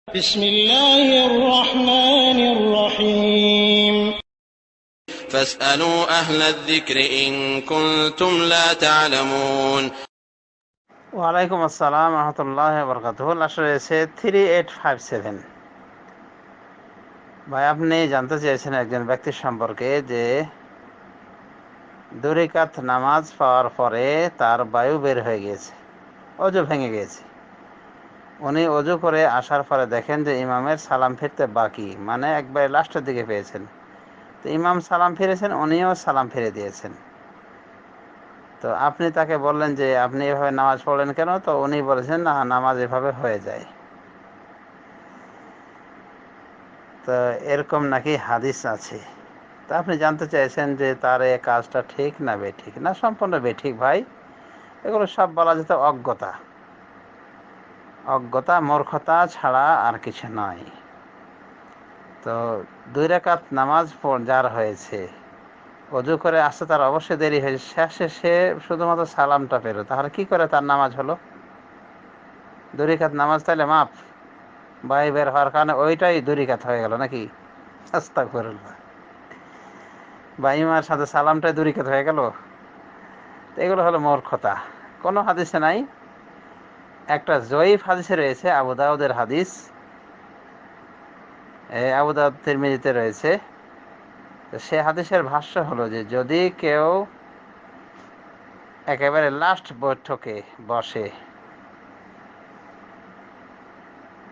بسم الله الرحمن الرحيم فاسألوا أهل الذكر إن كنتم لا تعلمون। ওয়ালাইকুম আসসালাম রহমতুল্লাহ বরকাতুহ। আসলে রয়েছে 3857। ভাই, আপনি জানতে চেয়েছেন একজন ব্যক্তির সম্পর্কে যে 2 রাকাত নামাজ পাওয়ার পরে তার বায়ু বের হয়ে গিয়েছে, অজু ভেঙে গিয়েছে। উনি অজু করে আসার পরে দেখেন যে ইমামের সালাম ফিরতে বাকি, মানে একবারে লাস্টের দিকে পেয়েছেন। তো ইমাম সালাম ফিরেছেন, উনিও সালাম ফিরে দিয়েছেন। তো আপনি তাকে বললেন যে আপনি এভাবে নামাজ পড়লেন কেন? তো উনি বলেছেন, না, নামাজ এভাবে হয়ে যায়। তো এরকম নাকি হাদিস আছে। তা আপনি জানতে চাইছেন যে তার এই কাজটা ঠিক না বেঠিক? না, সম্পূর্ণ বেঠিক ভাই। এগুলো সব বলা যেত অজ্ঞতা, অজ্ঞতা, মূর্খতা ছাড়া আর কিছু নয়। তো 2 রাকাত নামাজ যার হয়েছে, অজু করে আসতে তার অবশ্যই দেরি হয়েছে, শেষে সে শুধুমাত্র সালামটা পেল, তাহলে কি করে তার নামাজ হলো? 2 রাকাত নামাজ তাইলে মাপ, বাই বের হওয়ার কারণে ওইটাই 2 রাকাত হয়ে গেল নাকি? আস্তাগফিরুল্লাহ। বা ইমামের সাথে সালামটাই 2 রাকাত হয়ে গেল? এগুলো হলো মূর্খতা। কোনো হাদিসে নাই। একটা জয়ীফ হাদিসে রয়েছে, আবু দাউদের হাদিস, আবু দাউদ তিরমিজিতে রয়েছে। তো সে হাদিসের ভাষ্য হলো যে যদি কেউ একেবারে লাস্ট বৈঠকে বসে,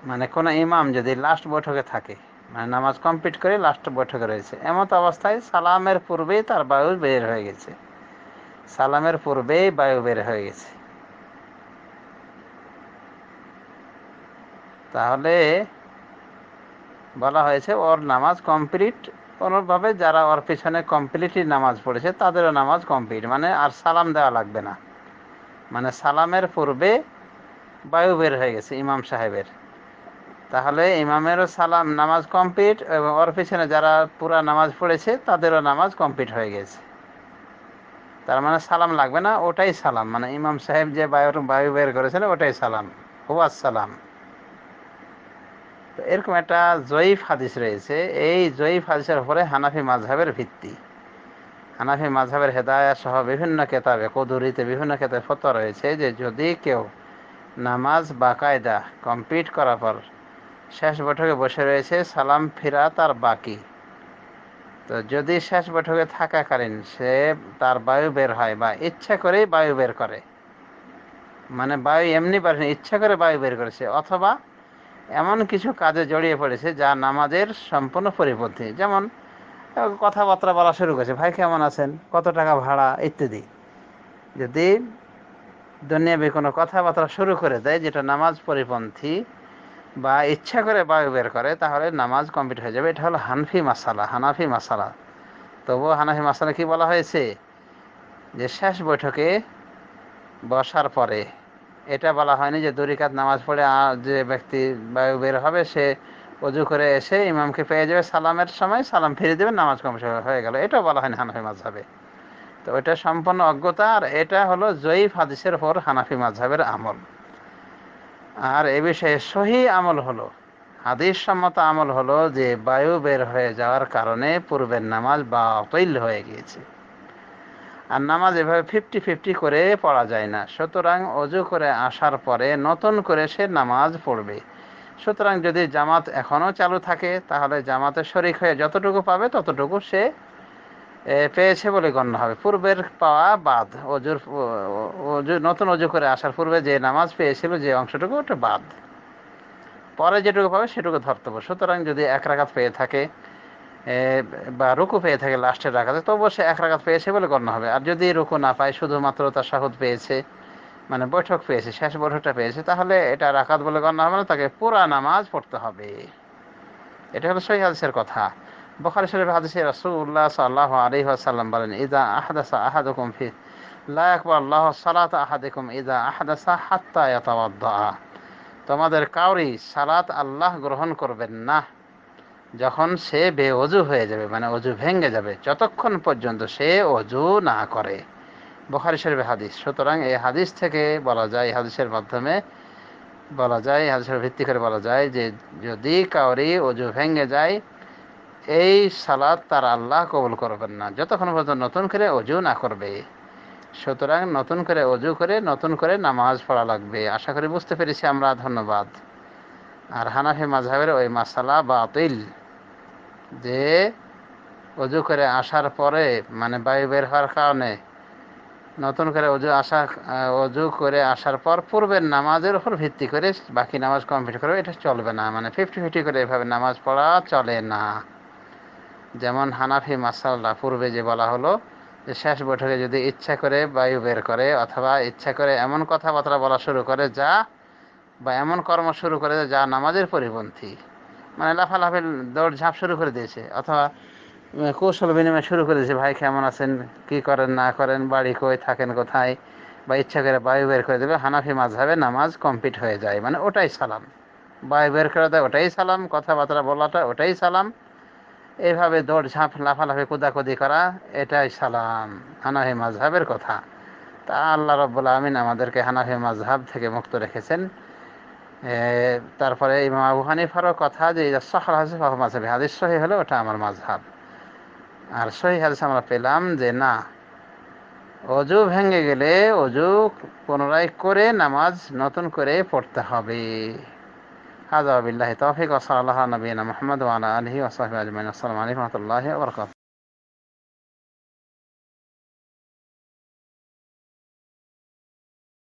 মানে কোনো ইমাম যদি লাস্ট বৈঠকে থাকে, মানে নামাজ কমপ্লিট করে লাস্ট বৈঠকে রয়েছে, এমত অবস্থায় সালামের পূর্বেই তার বায়ু বের হয়ে গেছে, সালামের পূর্বেই বায়ু বের হয়ে গেছে, তাহলে বলা হয়েছে ওর নামাজ কমপ্লিট। কোনোভাবে যারা ওর পিছনে কমপ্লিটলি নামাজ পড়েছে তাদেরও নামাজ কমপ্লিট, মানে আর সালাম দেওয়া লাগবে না, মানে সালামের পূর্বে বায়ু বের হয়ে গেছে ইমাম সাহেবের। তাহলে ইমামেরও সালাম নামাজ কমপ্লিট এবং ওর পিছনে যারা পুরা নামাজ পড়েছে তাদেরও নামাজ কমপ্লিট হয়ে গেছে। তার মানে সালাম লাগবে না, ওটাই সালাম, মানে ইমাম সাহেব যে বায়ু বের করেছেন ওটাই সালাম, হুয়া সালাম। তো এরকম একটা জয়ীফ হাদিস রয়েছে। এই জয়ীফ হাদিসের উপরে হানাফি মাযহাবের ভিত্তি। হানাফি মাযহাবের হেদায়া সহ বিভিন্ন কেতাবে, কদুরিতে বিভিন্ন কেতাবে ফতোয়া রয়েছে যে যদি কেউ নামাজ বাকায়দা কমপ্লিট করার পর শেষ বৈঠকে বসে রয়েছে, সালাম ফিরা তার বাকি, তো যদি শেষ বৈঠকে থাকাকালীন সে তার বায়ু বের হয় বা ইচ্ছা করেই বায়ু বের করে, মানে বায়ু এমনি বের, ইচ্ছা করে বায়ু বের করেছে, অথবা এমন কিছু কাজে জড়িয়ে পড়েছে যা নামাজের সম্পূর্ণ পরিপন্থী, যেমন কথাবার্তা বলা শুরু করেছে, ভাই কেমন আছেন, কত টাকা ভাড়া, ইত্যাদি। যদি দুনিয়াবি কোনো কথাবার্তা শুরু করে দেয় যেটা নামাজ পরিপন্থী বা ইচ্ছা করে বায়ু বের করে, তাহলে নামাজ কমপ্লিট হয়ে যাবে। এটা হলো হানাফি মাসালা। তবুও হানাফি মাসালা কি বলা হয়েছে যে শেষ বৈঠকে বসার পরে, এটা বলা হয়নি যে 2 রাকাত নামাজ পড়ে যে ব্যক্তি বায়ু বের হবে সে অজু করে এসে ইমামকে পেয়ে যাবে, সালামের সময় সালাম ফিরে দেবে, নামাজ কমপ্লিট হয়ে গেল, এটাও বলা হয়নি হানাফি মাযহাবে। তো এটা সম্পূর্ণ অজ্ঞতা, আর এটা হলো জয়ীফ হাদিসের উপর হানাফি মাযহাবের আমল। আর এ বিষয়ে সহি আমল হলো, হাদিস সম্মত আমল হলো যে বায়ু বের হয়ে যাওয়ার কারণে পূর্বের নামাজ বাতিল হয়ে গিয়েছে। আর নামাজ এভাবে 50-50 করে পড়া যায় না। সুতরাং অজু করে আসার পরে নতুন করে সে নামাজ পড়বে। সুতরাং যদি জামাত এখনও চালু থাকে তাহলে জামাতে শরিক হয়ে যতটুকু পাবে ততটুকু সে পেয়েছে বলে গণ্য হবে, পূর্বের পাওয়া বাদ। নতুন অজু করে আসার পূর্বে যে নামাজ পেয়েছিল যে অংশটুকু, ওটা বাদ, পরে যেটুকু পাবে সেটুকু ধরতে হবে। সুতরাং যদি 1 রাকাত পেয়ে থাকে বা রুকু পেয়ে থাকে লাস্টের রাকাতে, তবুও সে 1 রাকাত পেয়েছে বলে গণ্য হবে। আর যদি রুকু না পায়, শুধুমাত্র তাশাহুদ পেয়েছে, মানে বৈঠক পেয়েছে, শেষ বৈঠকটা পেয়েছে, তাহলে এটা রাকাত বলে গণ্য হবে না, তাকে পুরা নামাজ পড়তে হবে। এটা হলো সহিহ হাদিসের কথা। বুখারী শরীফের হাদিসে রাসূলুল্লাহ সাল্লাল্লাহু আলাইহি ওয়াসাল্লাম বলেন, ইযা আহদাসা আহাদুকুম ফি লা ইয়াকবালুল্লাহু সালাতা আহাদিকুম ইযা আহদাসা হাত্তা ইয়াতাওয়াদ্দা। তোমাদের কাউরি সালাত আল্লাহ গ্রহণ করবেন না যখন সে বেওযু হয়ে যাবে, মানে অজু ভেঙে যাবে, যতক্ষণ পর্যন্ত সে অজু না করে। বুখারী শরীফের হাদিস। সুতরাং এই হাদিস থেকে বলা যায়, এই হাদিসের মাধ্যমে বলা যায়, হাদিসের ভিত্তি করে বলা যায় যে যদি কাউরি অজু ভেঙে যায়, এই সালাত তার আল্লাহ কবুল করবেন না যতক্ষণ পর্যন্ত নতুন করে অজু না করবে। সুতরাং নতুন করে অজু করে নতুন করে নামাজ পড়া লাগবে। আশা করি বুঝতে পেরেছি আমরা, ধন্যবাদ। আর হানাফি মাযহাবের ওই মাসালা বাতিল, যে অজু করে আসার পরে মানে বায়ু বের হওয়ার কারণে নতুন করে অজু করে আসার পর পূর্বের নামাজের উপর ভিত্তি করে বাকি নামাজ কমপ্লিট করবে, এটা চলবে না। মানে 50-50 করে এভাবে নামাজ পড়া চলে না। যেমন হানাফি মাসালা পূর্বে যে বলা হলো যে শেষ বৈঠকে যদি ইচ্ছা করে বায়ু বের করে অথবা ইচ্ছা করে এমন কথাবার্তা বলা শুরু করে বা এমন কর্ম শুরু করে যা নামাজের পরিপন্থী, মানে লাফালাফি দৌড়ঝাঁপ শুরু করে দিয়েছে অথবা কৌশল বিনিময় শুরু করে দিয়েছে, ভাই কেমন আছেন, কি করেন না করেন, বাড়ি কই, থাকেন কোথায়, বা ইচ্ছা করে বায়ু বের করে দেবে, হানাফি মাযহাবে নামাজ কমপ্লিট হয়ে যায়, মানে ওটাই সালাম। বায়ু বের করে দেয় ওটাই সালাম, কথাবার্তা বলাটা ওটাই সালাম, এইভাবে দৌড়ঝাঁপ লাফালাফি কুদাকুদি করা এটাই সালাম, হানাফি মাযহাবের কথা। তা আল্লাহ রাব্বুল আমিন আমাদেরকে হানাফি মাযহাব থেকে মুক্ত রেখেছেন। তারপরে ইমাম আবু হানিফারও কথা যে সহিহ হাদিস ফাহুয়া মাযহাবি, হাদিস সহিহ হলে ওটা আমার মাযহাব। আর সহিহ হাদিস আমরা পেলাম যে না, অজু ভেঙে গেলে অজু পুনরায় করে নামাজ নতুন করে পড়তে হবে। হাযা বিল্লাহি তৌফিক ওয়া সাল্লাল্লাহু আলা নবিয়িনা মুহাম্মদ ওয়া আলা আলিহি ওয়া সাহবিহি আজমাইন। আসসালামু আলাইকুম ওয়া রাহমাতুল্লাহি ওয়া বারাকাতুহু।